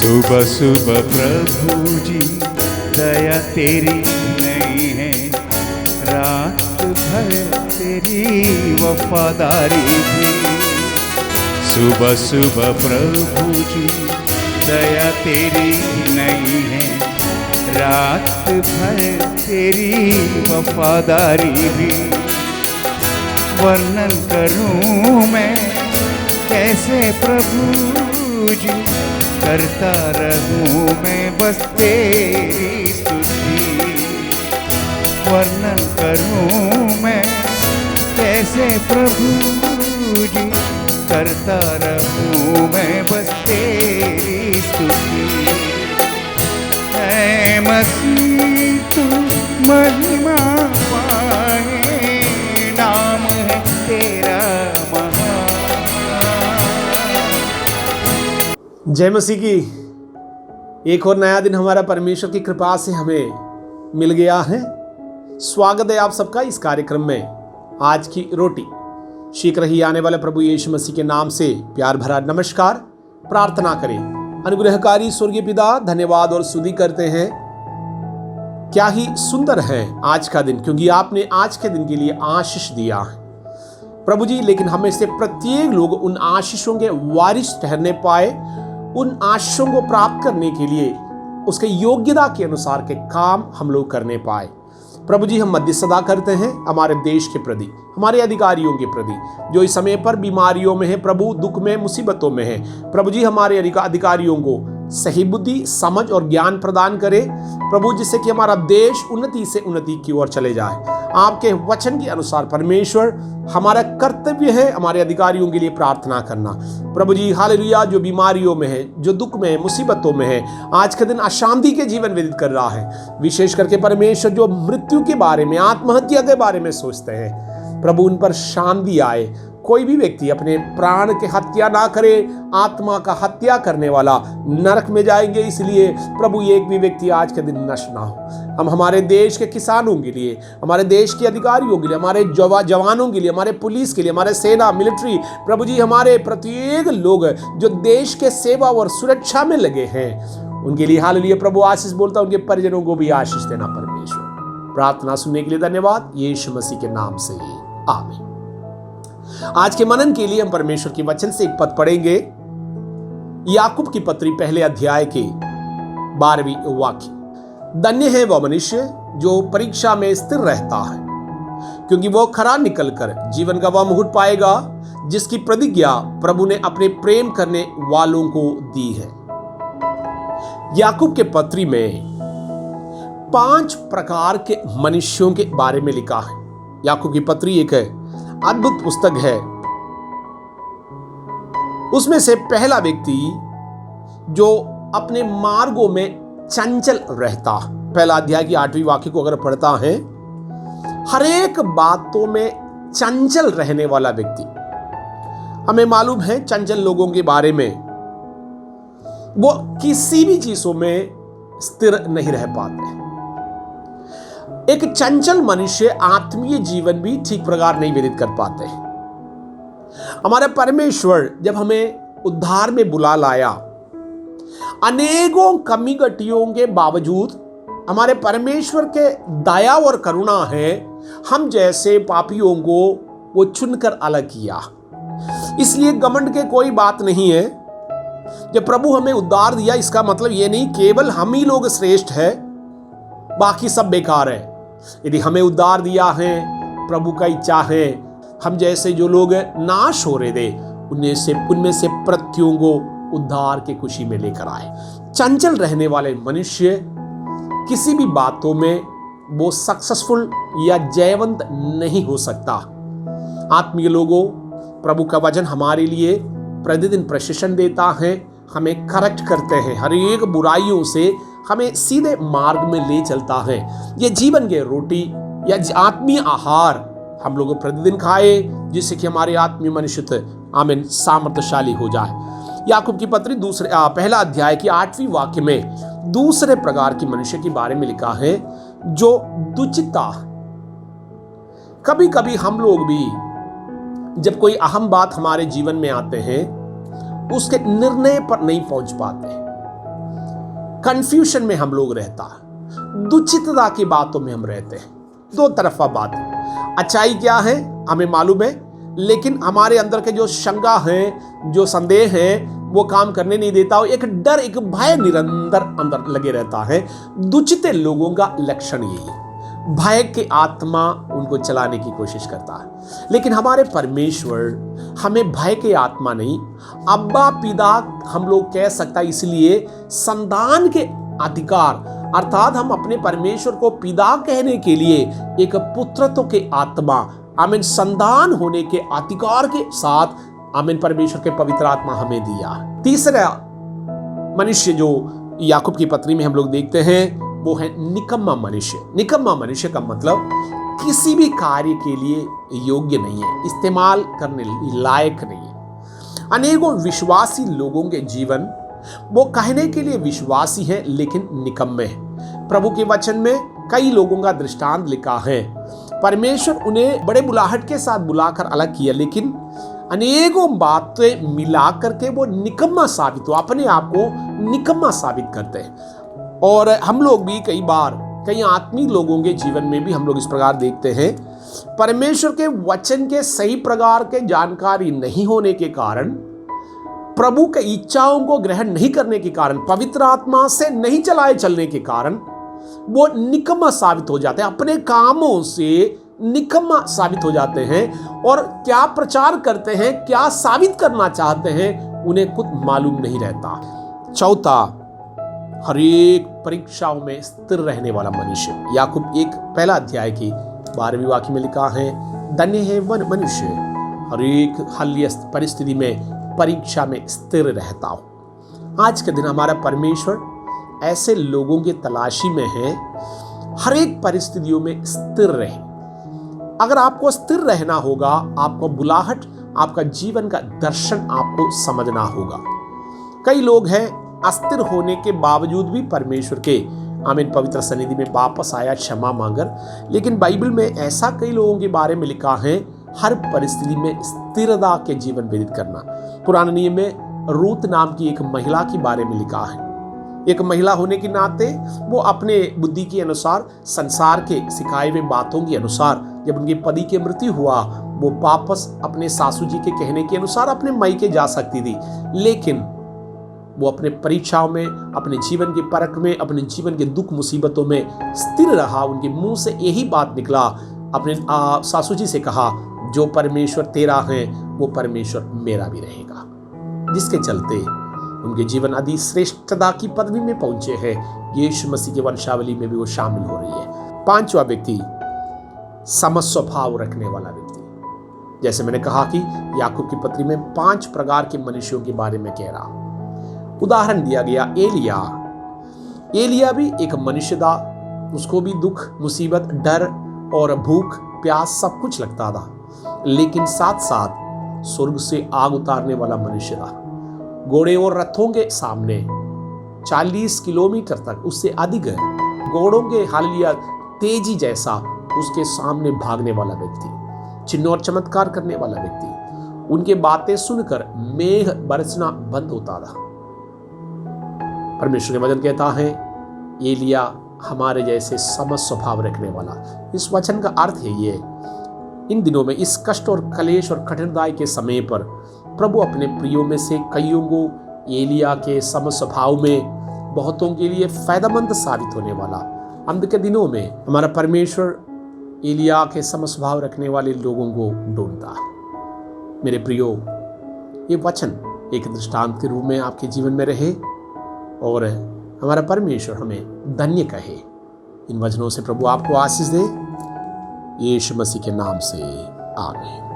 सुबह सुबह प्रभु जी दया तेरी नहीं है, रात भर तेरी वफादारी भी। सुबह सुबह प्रभु जी दया तेरी नहीं है, रात भर तेरी वफादारी भी। वर्णन करूं मैं कैसे प्रभु जी, करता रहूं मैं बस तेरी स्तुति। वर्णन करूं मैं कैसे प्रभु जी, करता रहूं मैं बस तेरी स्तुति। ऐ मसीह तू महिमा पाए, नाम है तेरा महान। जय मसीह की। एक और नया दिन हमारा परमेश्वर की कृपा से हमें मिल गया है। स्वागत है आप सबका इस कार्यक्रम में। आज की रोटी शीघ्र ही आने वाले प्रभु यीशु मसीह के नाम से प्यार भरा नमस्कार। प्रार्थना करें। अनुग्रहकारी स्वर्गीय पिता, धन्यवाद और स्तुति करते हैं। क्या ही सुंदर है आज का दिन, क्योंकि आपने आज के दिन के लिए आशीष दिया है प्रभु जी। लेकिन हमें से प्रत्येक लोग उन आशीषों के वारिस ठहरने पाए, उन आशीषों को प्राप्त करने के लिए उसके योग्यता के अनुसार के काम हम लोग करने पाए प्रभु जी। हम मध्यस्थता करते हैं हमारे देश के प्रति, हमारे अधिकारियों के प्रति जो इस समय पर बीमारियों में है प्रभु, दुख में, मुसीबतों में है प्रभु जी। हमारे अधिकारियों को सही बुद्धि, समझ और ज्ञान प्रदान करे प्रभु, जिससे कि हमारा देश उन्नति से उन्नति की ओर चले जाए। आपके वचन के अनुसार परमेश्वर हमारा कर्तव्य है हमारे अधिकारियों के लिए प्रार्थना करना प्रभु जी। हालेलुया। जो बीमारियों में है, जो दुख में है, मुसीबतों में है, आज के दिन अशांति के जीवन व्यतीत कर रहा है, विशेष करके परमेश्वर जो मृत्यु के बारे में, आत्महत्या के बारे में सोचते हैं प्रभु, उन पर शांति आए। कोई भी व्यक्ति अपने प्राण के हत्या ना करे, आत्मा का हत्या करने वाला नरक में जाएंगे। इसलिए प्रभु एक भी व्यक्ति आज के दिन नष्ट ना हो। हम हमारे देश के किसानों के लिए, हमारे देश के अधिकारियों के लिए, हमारे जवानों के लिए, हमारे पुलिस के लिए, हमारे सेना, मिलिट्री प्रभु जी, हमारे प्रत्येक लोग जो देश के सेवा और सुरक्षा में लगे हैं, उनके लिए हालेलुया प्रभु आशीष बोलता। उनके परिजनों को भी आशीष देना परमेश्वर। प्रार्थना सुनने के लिए धन्यवाद, यीशु मसीह के नाम से आमीन। आज के मनन के लिए हम परमेश्वर के वचन से एक पद पढ़ेंगे, याकूब की पत्री पहले अध्याय के 12वीं वाक्य। धन्य है वह मनुष्य जो परीक्षा में स्थिर रहता है, क्योंकि वह खरा निकलकर जीवन का वह मुकुट पाएगा जिसकी प्रतिज्ञा प्रभु ने अपने प्रेम करने वालों को दी है। याकूब के पत्री में 5 प्रकार के मनुष्यों के बारे में लिखा है। याकूब की पत्री एक अद्भुत पुस्तक है। उसमें से पहला व्यक्ति जो अपने मार्गों में चंचल रहता, पहला अध्याय की 8वीं वाक्य को अगर पढ़ता है, हर एक बातों में चंचल रहने वाला व्यक्ति। हमें मालूम है चंचल लोगों के बारे में, वो किसी भी चीजों में स्थिर नहीं रह पाते। एक चंचल मनुष्य आत्मीय जीवन भी ठीक प्रकार नहीं व्यतीत कर पाते। हमारे परमेश्वर जब हमें उद्धार में बुला लाया, अनेकों कमी गटियों के बावजूद हमारे परमेश्वर के दया और करुणा है, हम जैसे पापियों को वो चुनकर अलग किया। इसलिए घमंड के कोई बात नहीं है। जब प्रभु हमें उद्धार दिया, इसका मतलब ये नहीं केवल हम ही लोग श्रेष्ठ है, बाकी सब बेकार है। यदि हमें उद्धार दिया है, प्रभु का इच्छा है हम जैसे जो लोग नाश हो रहे थे उनमें से प्रत्येक को उद्धार के खुशी में लेकर आए। चंचल रहने वाले मनुष्य किसी भी बातों में वो सक्सेसफुल या जयवंत नहीं हो सकता। आत्मीय लोगों, प्रभु का वचन हमारे लिए प्रतिदिन प्रशिक्षण देता है, हमें करेक्ट करते हैं, हर एक बुराइयों से हमें सीधे मार्ग में ले चलता है। ये जीवन के रोटी या आत्मीय आहार हम लोग प्रतिदिन खाए, जिससे कि हमारे आत्मीय मनुष्य आमीन सामर्थ्यशाली हो जाए। याकूब की पत्री पहला अध्याय की 8वीं वाक्य में दूसरे प्रकार की मनुष्य के बारे में लिखा है, जो दुचिता। कभी कभी हम लोग भी जब कोई अहम बात हमारे जीवन में आते हैं, उसके निर्णय पर नहीं पहुंच पाते। कंफ्यूजन में हम लोग रहता है, दुचितता की बातों में हम रहते हैं। दो तरफा बात है। अच्छाई क्या है हमें मालूम है, लेकिन हमारे अंदर के जो शंका है, जो संदेह है, वो काम करने नहीं देता। एक डर, एक भय निरंतर अंदर लगे रहता है। दुचिते लोगों का लक्षण यही है, भय के आत्मा उनको चलाने की कोशिश करता है। लेकिन हमारे परमेश्वर हमें भय के आत्मा नहीं, अब्बा पिता हम लोग कह सकता, इसलिए संतान के अधिकार, अर्थात हम अपने परमेश्वर को पिता कहने के लिए एक पुत्रत्व के आत्मा, आमीन, संतान होने के अधिकार के साथ, आमीन, परमेश्वर के पवित्र आत्मा हमें दिया। तीसरा मनुष्य जो याकूब की पत्री में हम लोग देखते हैं वो है निकम्मा मनुष्य। निकम्मा मनुष्य का मतलब किसी भी कार्य के लिए योग्य नहीं है, इस्तेमाल करने लायक नहीं है। अनेकों विश्वासी लोगों के जीवन वो कहने के लिए विश्वासी है लेकिन निकम्मे हैं। प्रभु के वचन में कई लोगों का दृष्टांत लिखा है, परमेश्वर उन्हें बड़े बुलाहट के साथ बुलाकर अलग किया, लेकिन अनेकों बातें मिला करके वो निकम्मा साबित हो, अपने आप को निकम्मा साबित करते हैं। और हम लोग भी कई बार कई आत्मीय लोगों के जीवन में भी हम लोग इस प्रकार देखते हैं, परमेश्वर के वचन के सही प्रकार के जानकारी नहीं होने के कारण, प्रभु के इच्छाओं को ग्रहण नहीं करने के कारण, पवित्र आत्मा से नहीं चलाए चलने के कारण वो निकम्मा साबित हो जाते हैं, अपने कामों से निकम्मा साबित हो जाते हैं। और क्या प्रचार करते हैं, क्या साबित करना चाहते हैं, उन्हें खुद मालूम नहीं रहता। चौथा, हर एक परीक्षाओं में स्थिर रहने वाला मनुष्य। याकूब 1:1 की 12वीं वाक्य में लिखा है, धन्य है वह मनुष्य हर एक हाल्य परिस्थिति में, परीक्षा में स्थिर रहता हो। आज के दिन हमारा परमेश्वर ऐसे लोगों की तलाशी में है, हर एक परिस्थितियों में स्थिर रहे। अगर आपको स्थिर रहना होगा, आपको बुलाहट, आपका जीवन का दर्शन आपको समझना होगा। कई लोग हैं अस्थिर होने के बावजूद भी परमेश्वर के, आमीन, पवित्र सन्निधि में वापस आया क्षमा मांगर। लेकिन बाइबल में ऐसा कई लोगों के बारे में लिखा है, हर परिस्थिति में स्थिरता के जीवन व्यतीत करना। पुराने नियम में रूत नाम की एक महिला के बारे में लिखा है। एक महिला होने के नाते वो अपने बुद्धि के अनुसार, संसार के सिखाए हुए बातों के अनुसार, जब उनके पति की मृत्यु हुआ, वो वापस अपने सासू जी के कहने के अनुसार अपने मायके जा सकती थी। लेकिन वो अपने परीक्षाओं में, अपने जीवन के परख में, अपने जीवन के दुख मुसीबतों में स्थिर रहा। उनके मुंह से यही बात निकला, अपने सासू जी से कहा, जो परमेश्वर तेरा है वो परमेश्वर मेरा भी रहेगा, जिसके चलते उनके जीवन आदि श्रेष्ठता की पदवी में पहुंचे हैं। यीशु मसीह की वंशावली में भी वो शामिल हो रही है। पांचवा व्यक्ति, समस्वभाव रखने वाला व्यक्ति। जैसे मैंने कहा कि याकूब की पत्री में 5 प्रकार के मनुष्यों के बारे में कह रहा। उदाहरण दिया गया एलिया भी एक मनुष्य था। उसको भी दुख, मुसीबत, डर और भूख प्यास सब कुछ लगता था, लेकिन साथ साथ स्वर्ग से आग उतारने वाला मनुष्य था। घोड़े और रथों के सामने 40 किलोमीटर तक, उससे अधिक घोड़ों के हालिया तेजी जैसा उसके सामने भागने वाला व्यक्ति, चिन्ह और चमत्कार करने वाला व्यक्ति। उनके बातें सुनकर मेघ बरसना बंद होता था। परमेश्वर के वचन कहता है, एलिया हमारे जैसे समझ स्वभाव रखने वाला। इस वचन का अर्थ है ये, इन दिनों में इस कष्ट और कलेश और कठिनाई के समय पर प्रभु अपने प्रियों में से कईयों को एलिया के समझ स्वभाव में बहुतों के लिए फायदेमंद साबित होने वाला। अंत के दिनों में हमारा परमेश्वर एलिया के समझ स्वभाव रखने वाले लोगों को ढूंढता है। मेरे प्रियो, ये वचन एक दृष्टांत के रूप में आपके जीवन में रहे और हमारा परमेश्वर हमें धन्य कहे। इन वचनों से प्रभु आपको आशीष दे, यीशु मसीह के नाम से आमीन।